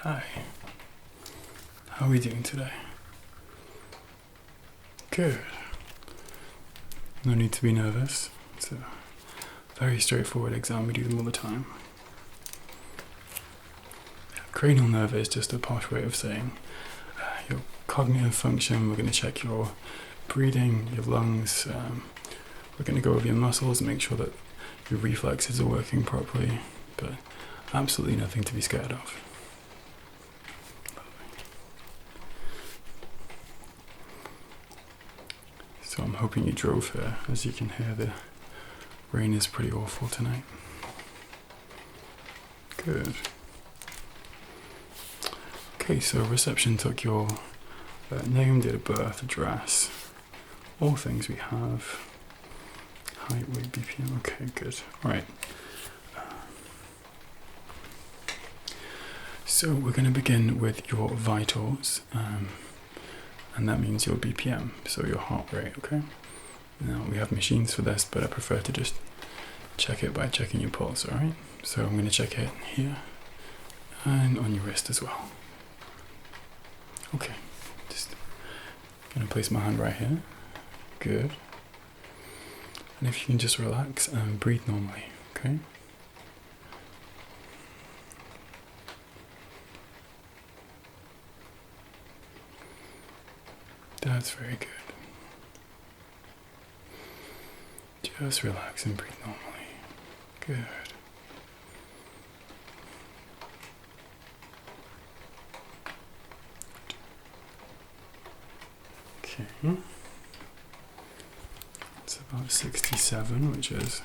Hi. How are we doing today? Good. No need to be nervous. It's a very straightforward exam. We do them all the time. Cranial nerve is just a posh way of saying your cognitive function. We're going to check your breathing, your lungs. We're going to go over your muscles and make sure that your reflexes are working properly, but absolutely nothing to be scared of. So I'm hoping you drove here. As you can hear, the rain is pretty awful tonight. Good. Okay, so reception took your name, date of birth, address, all things we have. Height, weight, BPM, okay, good. Alright. So we're going to begin with your vitals, and that means your BPM, so your heart rate, okay? Now, we have machines for this, but I prefer to just check it by checking your pulse, alright? So I'm going to check it here, and on your wrist as well. Okay, just going to place my hand right here. Good. And if you can just relax and breathe normally, okay? That's very good. Just relax and breathe normally. Good. Okay. It's about 67, which is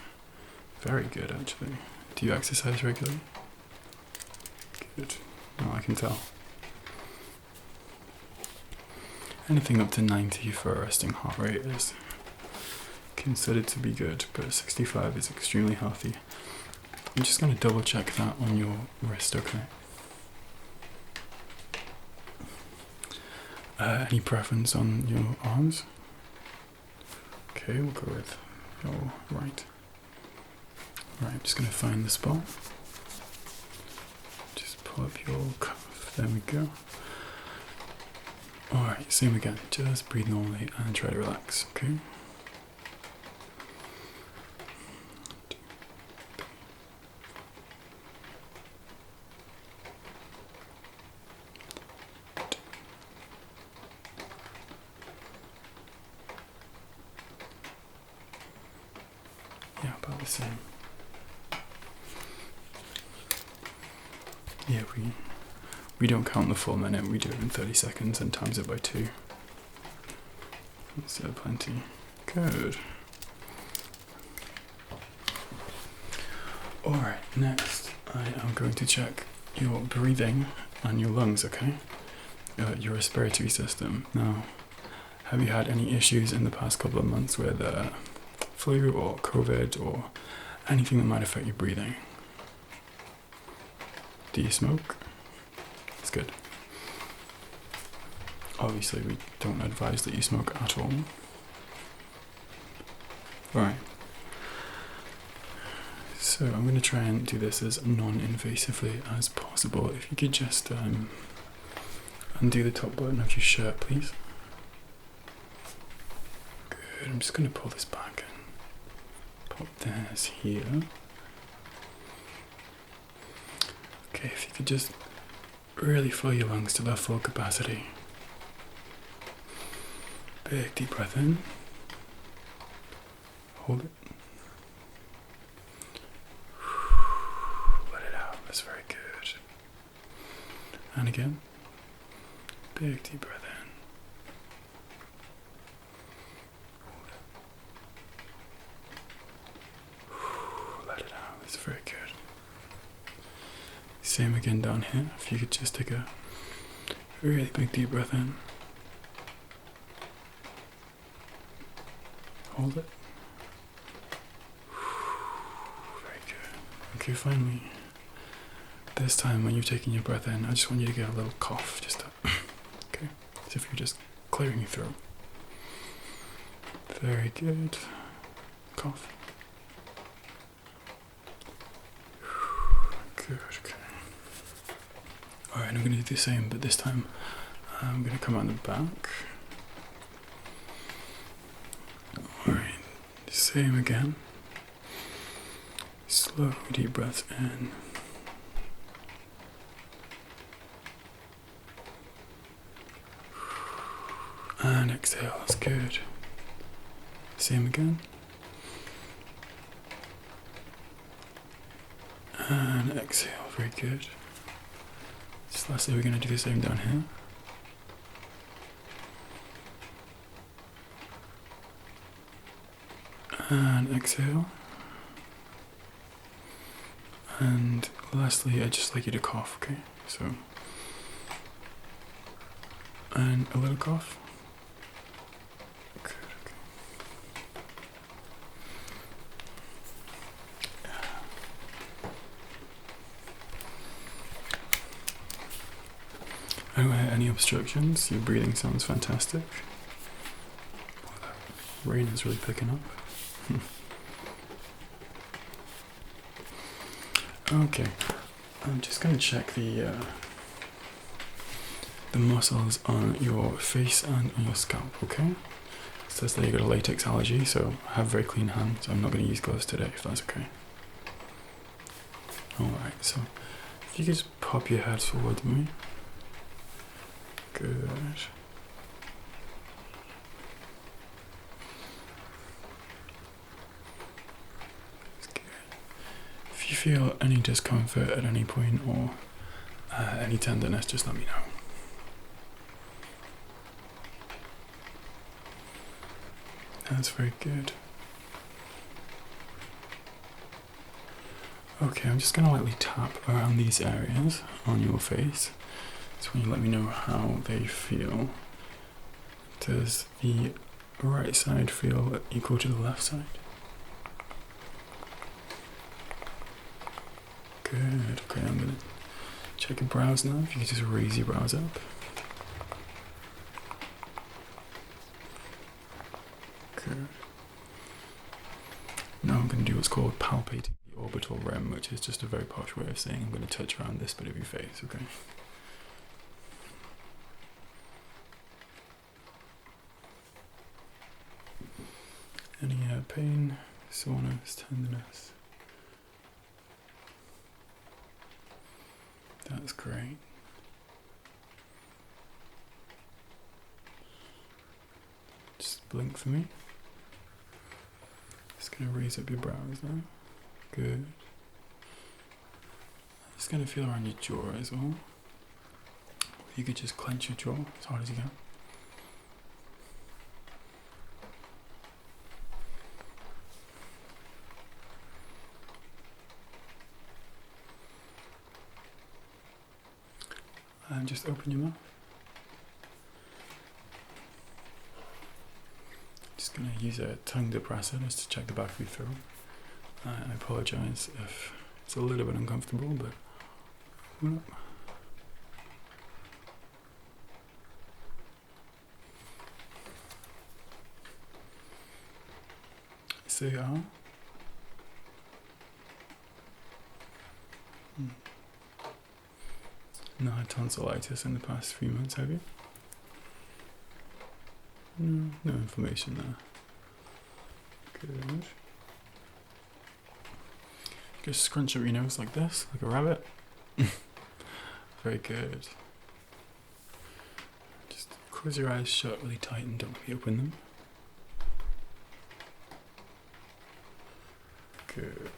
very good actually. Do you exercise regularly? Good. No, I can tell. Anything up to 90 for a resting heart rate is considered to be good, but 65 is extremely healthy. I'm just going to double check that on your wrist, okay? Any preference on your arms? Okay, we'll go with your right. Right, I'm just going to find the spot. Just pull up your cuff. There we go. Alright, same again. Just breathe normally and try to relax, okay? Yeah, about the same. Yeah, we don't count the full minute, we do it in 30 seconds and times it by 2. So plenty. Good. Alright, next I am going to check your breathing and your lungs, okay? Your respiratory system. Now, have you had any issues in the past couple of months with flu or COVID or anything that might affect your breathing? Do you smoke? That's good. Obviously, we don't advise that you smoke at all. Alright. So I'm going to try and do this as non-invasively as possible. If you could just undo the top button of your shirt, please. Good. I'm just going to pull this back and pop this here. Okay, if you could just really fill your lungs to their full capacity. Big deep breath in. Hold it. Let it out. That's very good. And again. Big deep breath in. Hold it. Let it out. That's very good. Same again down here. If you could just take a really big deep breath in. Hold it. Very good. Okay, finally. This time when you're taking your breath in, I just want you to get a little cough. Just to, okay? As if you're just clearing your throat. Very good. Cough. Good, okay. Alright, I'm going to do the same, but this time I'm going to come on the back. Alright, same again. Slow, deep breaths in. And exhale, that's good. Same again. And exhale, very good. Just lastly, we're going to do the same down here. And exhale. And lastly, I'd just like you to cough, okay? So, and a little cough. Good, okay. Anyway, any obstructions? Your breathing sounds fantastic. Rain is really picking up. Okay, I'm just going to check the muscles on your face and on your scalp, okay? It says that you got a latex allergy, so have very clean hands. I'm not going to use gloves today, if that's okay. Alright, so if you could just pop your head forward with me. Good. If you feel any discomfort at any point or any tenderness, just let me know. That's very good. Okay, I'm just going to lightly tap around these areas on your face. So when you let me know how they feel. Does the right side feel equal to the left side? Good. Okay, I'm going to check your brows now. If you could just raise your brows up. Good. Now I'm going to do what's called palpating the orbital rim, which is just a very posh way of saying I'm going to touch around this bit of your face, okay? Any pain, soreness, tenderness? That's great. Just blink for me. Just going to raise up your brows now. Good. Just going to feel around your jaw as well. If you could just clench your jaw as hard as you can. And just open your mouth. Just going to use a tongue depressor just to check the back of your throat. I apologise if it's a little bit uncomfortable, but open up. Say ah. Not had tonsillitis in the past few months, have you? No, no inflammation there. Good. Just scrunch up your nose like this, like a rabbit. Very good. Just close your eyes shut really tight and don't really open them. Good.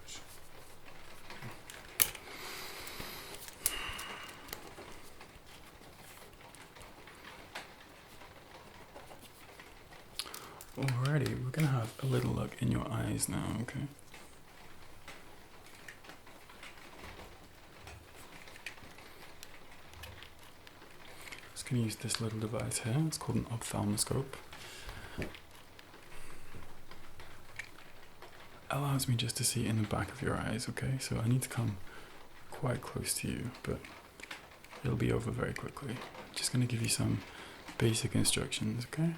Alrighty, we're going to have a little look in your eyes now, okay? Just going to use this little device here. It's called an ophthalmoscope. Allows me just to see in the back of your eyes, okay? So I need to come quite close to you, but it'll be over very quickly. Just going to give you some basic instructions, okay?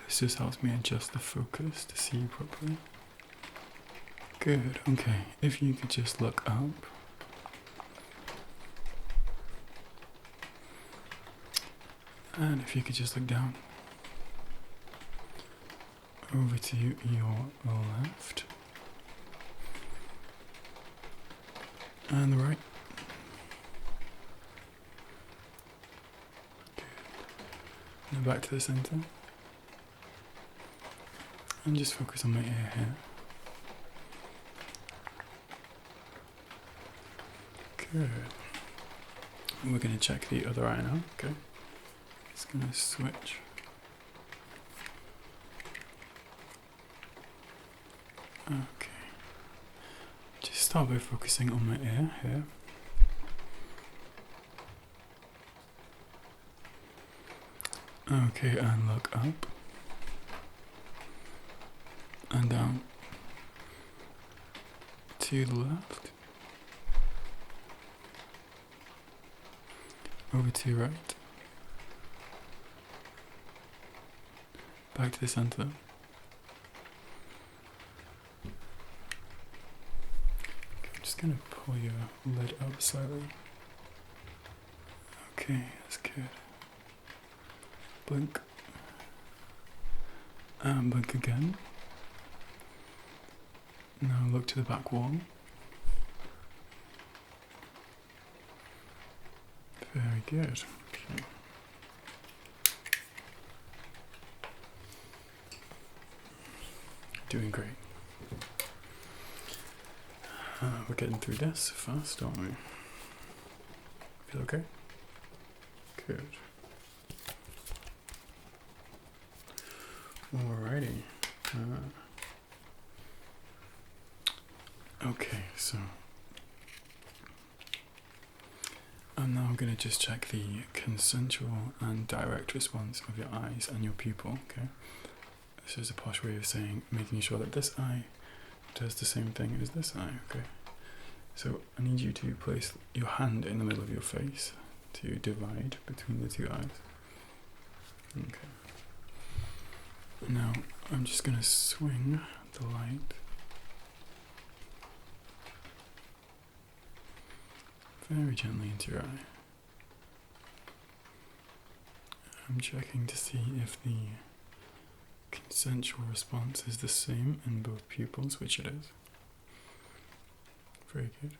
This just helps me adjust the focus to see you properly. Good, okay. If you could just look up. And if you could just look down. Over to your left. And the right. Good. Now back to the center. And just focus on my ear here. Good. We're going to check the other eye now, okay? Just going to switch. Okay. Just start by focusing on my ear here. Okay, and look up. And down. To the left. Over to your right. Back to the center. Okay, I'm just going to pull your lid up slightly. Okay, that's good. Blink. And blink again. Now look to the back wall. Very good. Okay. Doing great. We're getting through this fast, aren't we? Feel okay? Good. Alrighty. Okay, so I'm now going to just check the consensual and direct response of your eyes and your pupil, okay? This is a posh way of saying, making sure that this eye does the same thing as this eye, okay? So I need you to place your hand in the middle of your face to divide between the two eyes. Okay. Now I'm just going to swing the light very gently into your eye. I'm checking to see if the consensual response is the same in both pupils, which it is. Very good.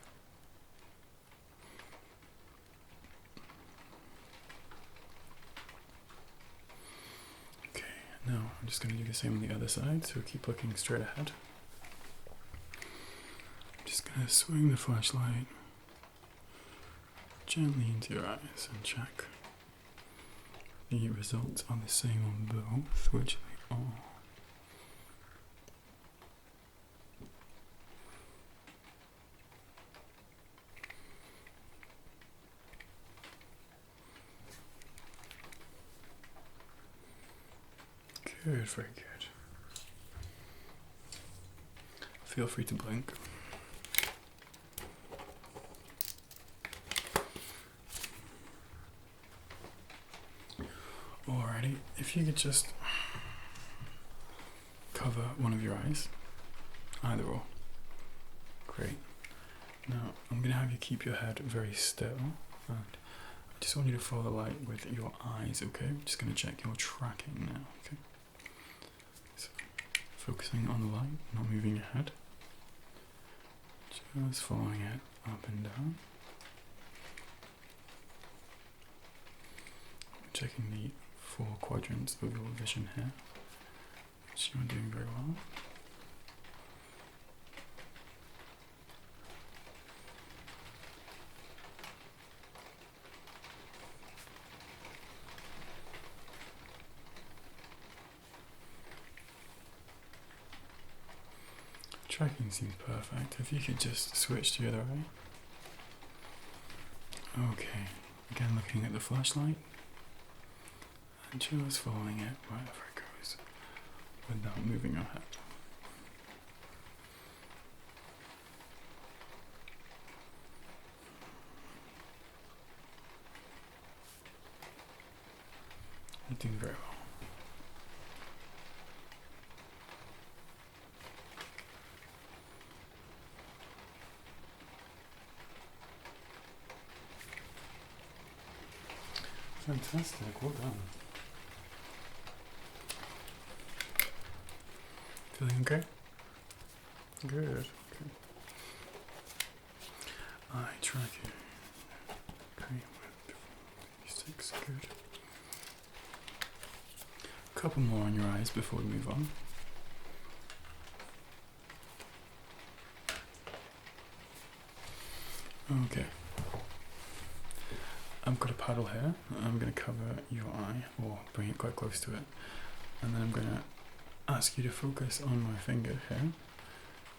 Okay, now I'm just going to do the same on the other side, so keep looking straight ahead. I'm just going to swing the flashlight gently into your eyes and check. The results are the same on both, which they are. Good, very good. Feel free to blink. Alrighty, if you could just cover one of your eyes, either or. Great. Now I'm going to have you keep your head very still, and I just want you to follow the light with your eyes, okay? I'm just going to check your tracking now, okay? So, focusing on the light, not moving your head. Just following it up and down. Checking the 4 quadrants of your vision here, which you're doing very well. Tracking seems perfect. If you could just switch to the other eye. Okay, again looking at the flashlight. And just following it wherever it goes, without moving your head. You're doing very well. Fantastic, well done. Feeling okay? Good. Okay. Eye tracking. Okay, 6, good. A couple more on your eyes before we move on. Okay. I've got a paddle here. I'm going to cover your eye, or bring it quite close to it. And then I'm going to ask you to focus on my finger here,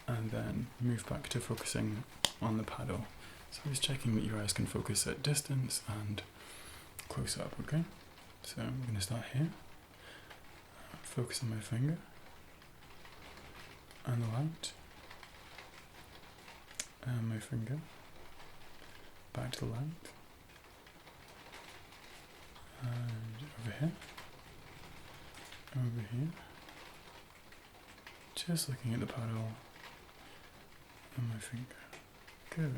and then move back to focusing on the paddle. So I'm just checking that your eyes can focus at distance and close up, okay? So I'm going to start here. Focus on my finger and the light, and my finger, back to the light, and over here, over here, just looking at the paddle and my finger. Good.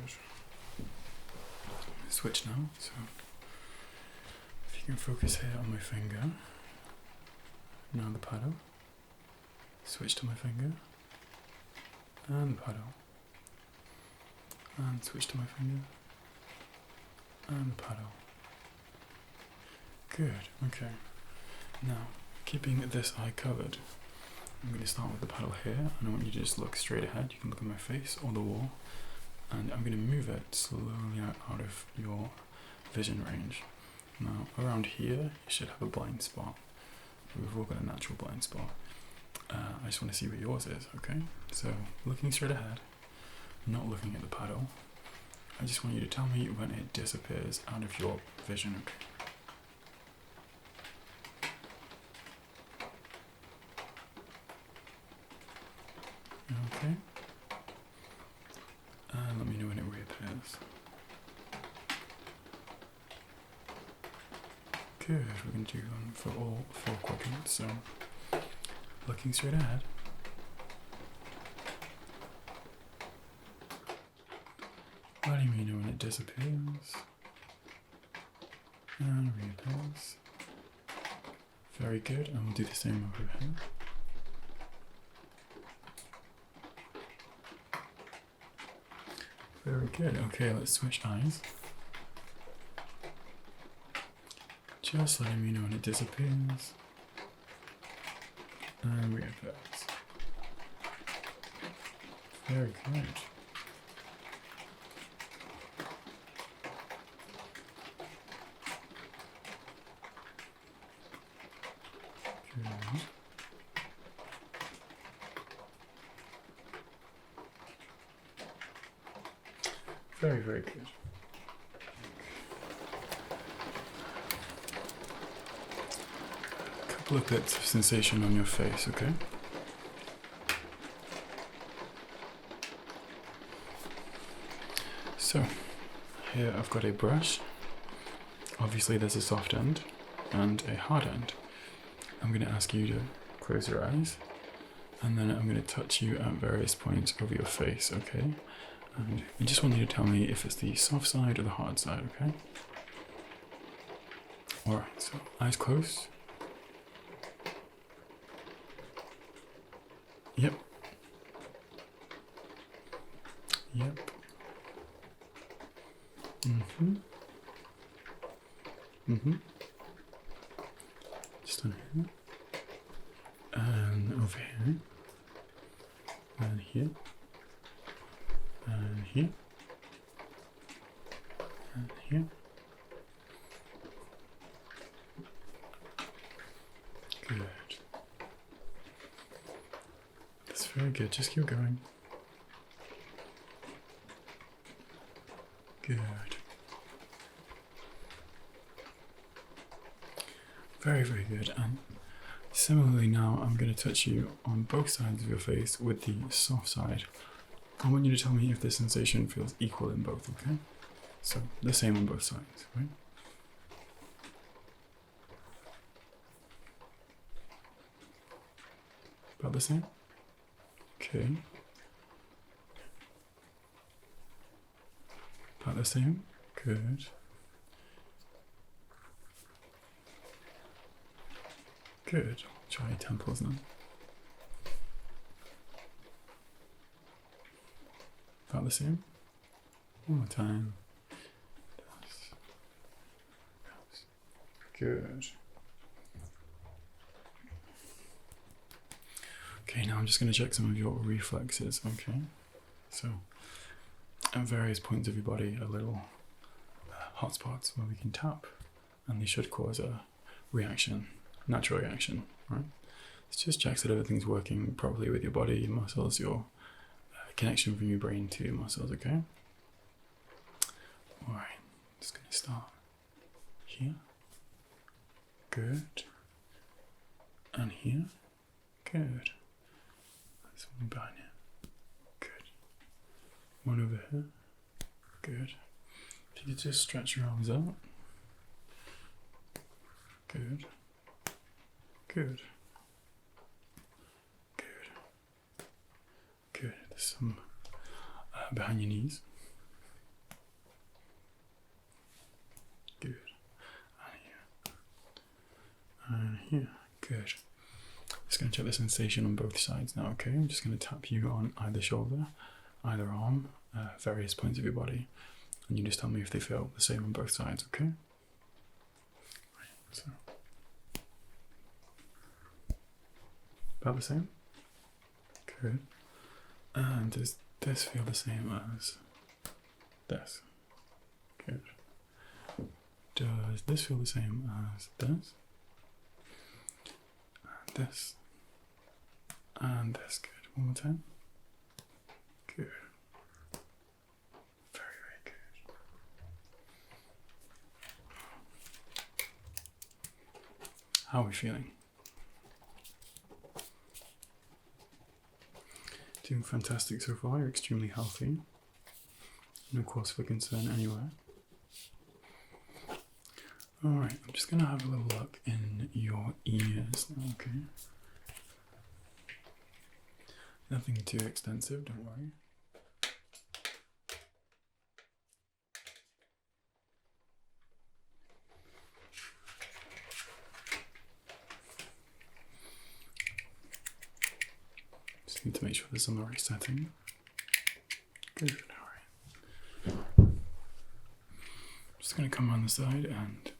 Switch now, so if you can focus here on my finger, now the paddle, switch to my finger, and the paddle, and switch to my finger, and the paddle. Good, okay. Now, keeping this eye covered, I'm going to start with the paddle here, and I want you to just look straight ahead. You can look at my face or the wall, and I'm going to move it slowly out of your vision range. Now, around here, you should have a blind spot. We've all got a natural blind spot. I just want to see what yours is, okay? So, looking straight ahead, not looking at the paddle. I just want you to tell me when it disappears out of your vision, okay? Okay. And let me know when it reappears. Good, we're going to do one for all 4 quadrants, so looking straight ahead. Letting me know when it disappears. And reappears. Very good, and we'll do the same over here. Very good. Okay, let's switch eyes. Just letting me know when it disappears and reappears. Very good. Good. Very, very good. A couple of bits of sensation on your face, okay? So, here I've got a brush. Obviously there's a soft end and a hard end. I'm going to ask you to close your eyes, and then I'm going to touch you at various points over your face, okay? And I just want you to tell me if it's the soft side or the hard side, okay? Alright, so eyes closed. Yep. Yep. Mm-hmm. Mm-hmm. Just on here. And over here. And here. And here. And here. Good. That's very good. Just keep going. Good. Very, very good. And similarly now, I'm going to touch you on both sides of your face with the soft side. I want you to tell me if the sensation feels equal in both, okay? So, the same on both sides, right? About the same? Okay. About the same? Good. Good. Try your temples now. About the same. One more time. Good. Okay, now I'm just going to check some of your reflexes, okay? So, at various points of your body are little hotspots where we can tap, and they should cause a reaction, natural reaction, right? It just checks that everything's working properly with your body, your muscles, your connection from your brain to your muscles, okay? Alright, just going to start here. Good. And here. Good. There's one behind here. Good. One over here. Good. If you could just stretch your arms out. Good. Good. Good. Good. There's some behind your knees. Good. And here. Good. Just going to check the sensation on both sides now, okay? I'm just going to tap you on either shoulder, either arm, various points of your body, and you just tell me if they feel the same on both sides, okay? Right, so. About the same? Good. And does this feel the same as this? Good. Does this feel the same as this? This and this. Good. One more time. Good. Very, very good. How are we feeling? Doing fantastic so far. You're extremely healthy. No cause for concern anywhere. Alright, I'm just going to have a little look in your ears now, okay? Nothing too extensive, don't worry. Just need to make sure this is on the right setting. Good, alright. Just going to come on the side and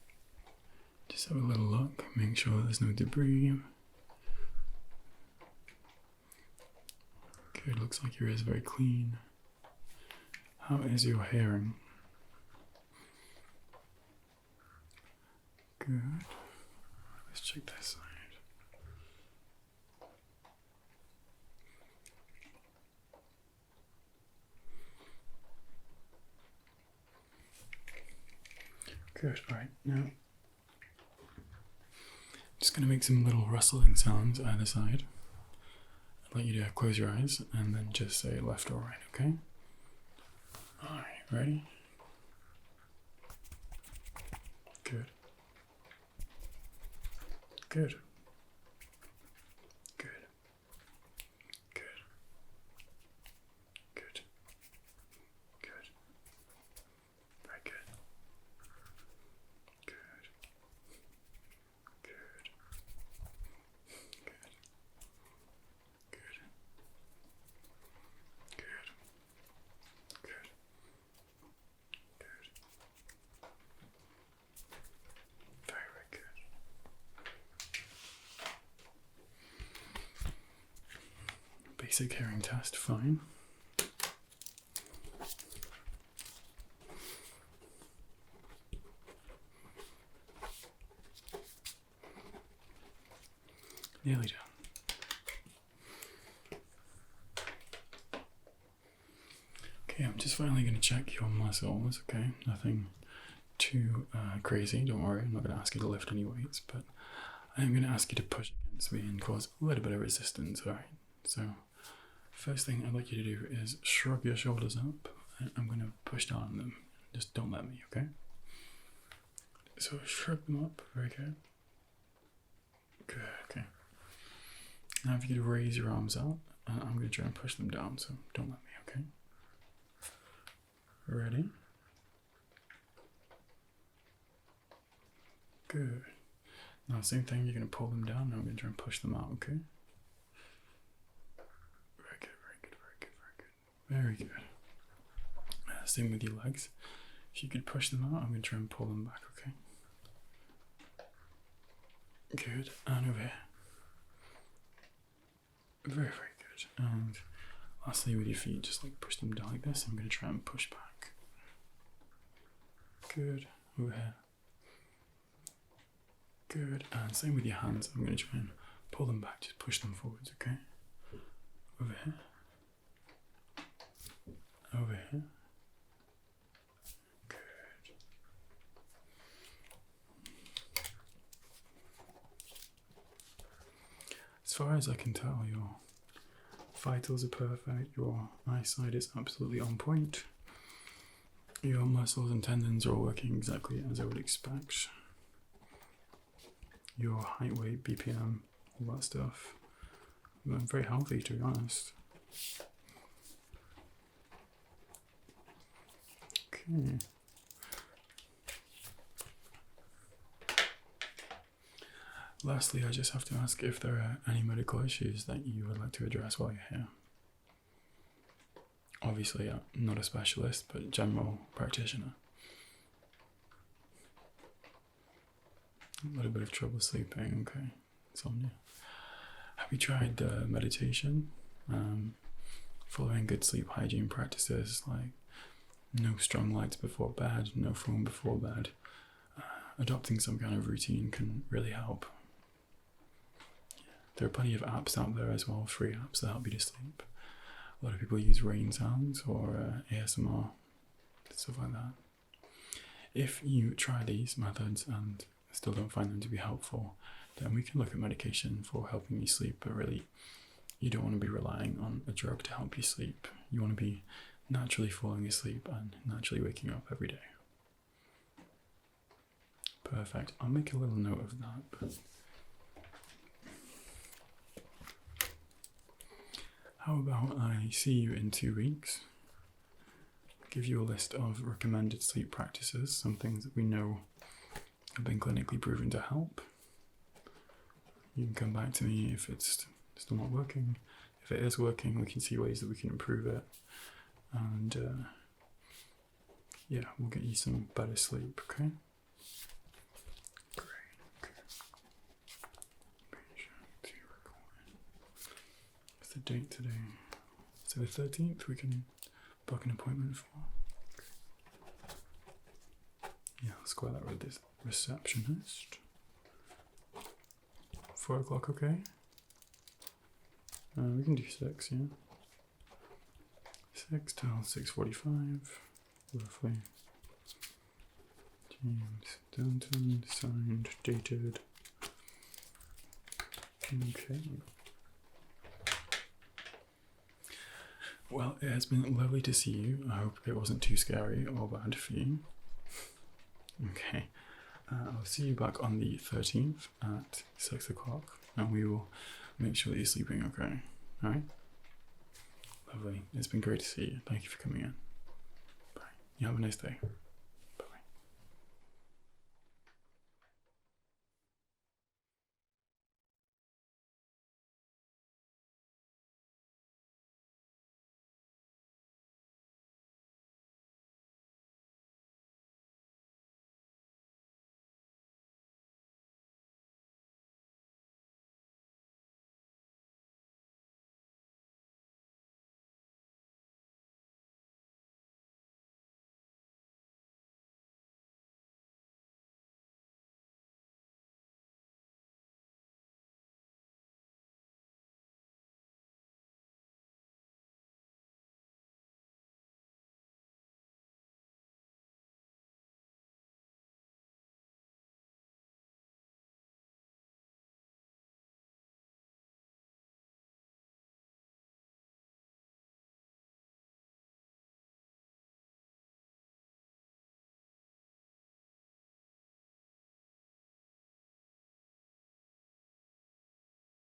just have a little look, make sure there's no debris. Good, looks like your ears are very clean. How is your hearing? Good. Let's check that side. Good, alright, now just going to make some little rustling sounds either side. I'd like you to close your eyes and then just say left or right, okay? Alright, ready? Good. Good. Good. Good. Good. Good. Very good. Good. Good. Good. Good. Good. Good. Good. Very, very good. Basic hearing test, fine. Nearly done. Okay, I'm just finally going to check your muscles, okay? Nothing too crazy, don't worry. I'm not going to ask you to lift any weights, but I am going to ask you to push against me and cause a little bit of resistance, alright? So, first thing I'd like you to do is shrug your shoulders up, and I'm going to push down on them. Just don't let me, okay? So, shrug them up, very good. Good, okay. Now if you could raise your arms out, I'm going to try and push them down, so don't let me, okay? Ready? Good. Now, same thing, you're going to pull them down, and I'm going to try and push them out, okay? Very good, very good, very good, very good. Very good. Same with your legs. If you could push them out, I'm going to try and pull them back, okay? Good, and over here. Very, very good. And lastly, with your feet, just like push them down like this. I'm going to try and push back. Good, over here. Good, and same with your hands. I'm going to try and pull them back, just push them forwards, okay? Over here. Over here. Good. As far as I can tell, your vitals are perfect, your eyesight is absolutely on point, your muscles and tendons are all working exactly as I would expect. Your height, weight, BPM, all that stuff. I'm very healthy, to be honest. Okay. Lastly, I just have to ask if there are any medical issues that you would like to address while you're here. Obviously, I'm not a specialist, but general practitioner. A little bit of trouble sleeping, okay. Insomnia. Have you tried meditation? Following good sleep hygiene practices like no strong lights before bed, no phone before bed. Adopting some kind of routine can really help. There are plenty of apps out there as well, free apps that help you to sleep. A lot of people use rain sounds or ASMR, stuff like that. If you try these methods and still don't find them to be helpful, then we can look at medication for helping you sleep, but really, you don't want to be relying on a drug to help you sleep. You want to be naturally falling asleep and naturally waking up every day. Perfect. I'll make a little note of that. But how about I see you in 2 weeks? Give you a list of recommended sleep practices, some things that we know have been clinically proven to help. You can come back to me if it's still not working. If it is working, we can see ways that we can improve it. And yeah, we'll get you some better sleep, okay? Great, okay. What's the date today? So the 13th we can book an appointment for. Yeah, I'll square that with this receptionist. 4 o'clock, okay? We can do 6, yeah? 6 till 6:45, roughly. James Danton, signed, dated. Okay. Well, it has been lovely to see you. I hope it wasn't too scary or bad for you. Okay. I'll see you back on the 13th at 6 o'clock, and we will make sure that you're sleeping okay. Alright? Lovely. It's been great to see you. Thank you for coming in. Bye. You have a nice day.